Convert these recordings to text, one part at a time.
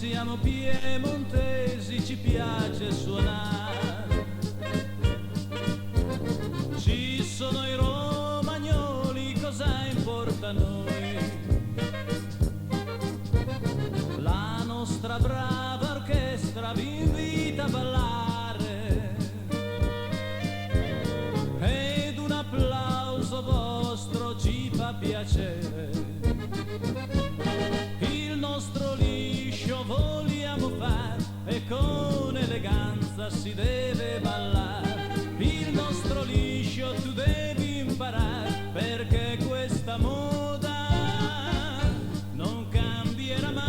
siamo piemontesi, ci piace suonare. Ci sono i romagnoli, cosa importa a noi? La nostra brava orchestra vi invita a ballare ed un applauso vostro ci fa piacere. Il nostro liscio vogliamo fare e con eleganza si deve ballare. Il nostro liscio tu devi imparare, perché questa moda non cambierà mai.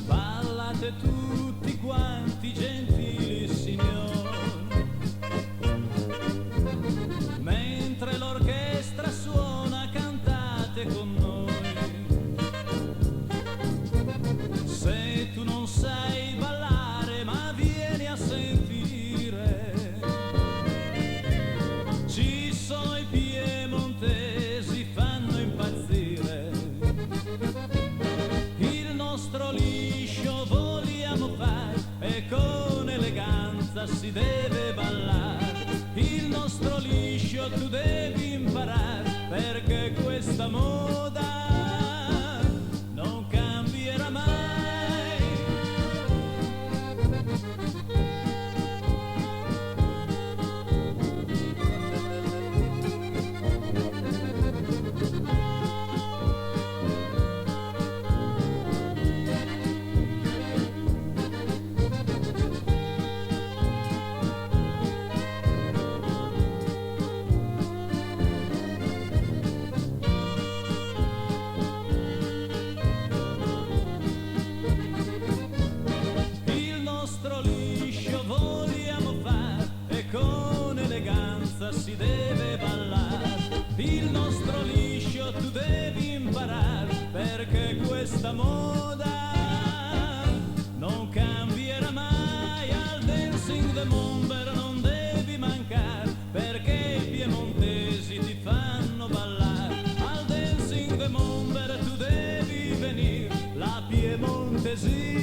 Ballate tutti quanti, gentili signori, mentre l'orchestra suona cantate con noi. Se tu non sai ballare ma vieni a sentire, ci sono i piemontesi, fanno impazzire. Il nostro liscio vogliamo fare e con eleganza si deve ballare. Il nostro liscio tu devi imparare, perché questa moda non cambierà mai. Con eleganza si deve ballare. Il nostro liscio tu devi imparare, perché questa moda non cambierà mai. Al dancing the Momber non devi mancare, perché i piemontesi ti fanno ballare. Al dancing the Momber tu devi venire, la piemontesi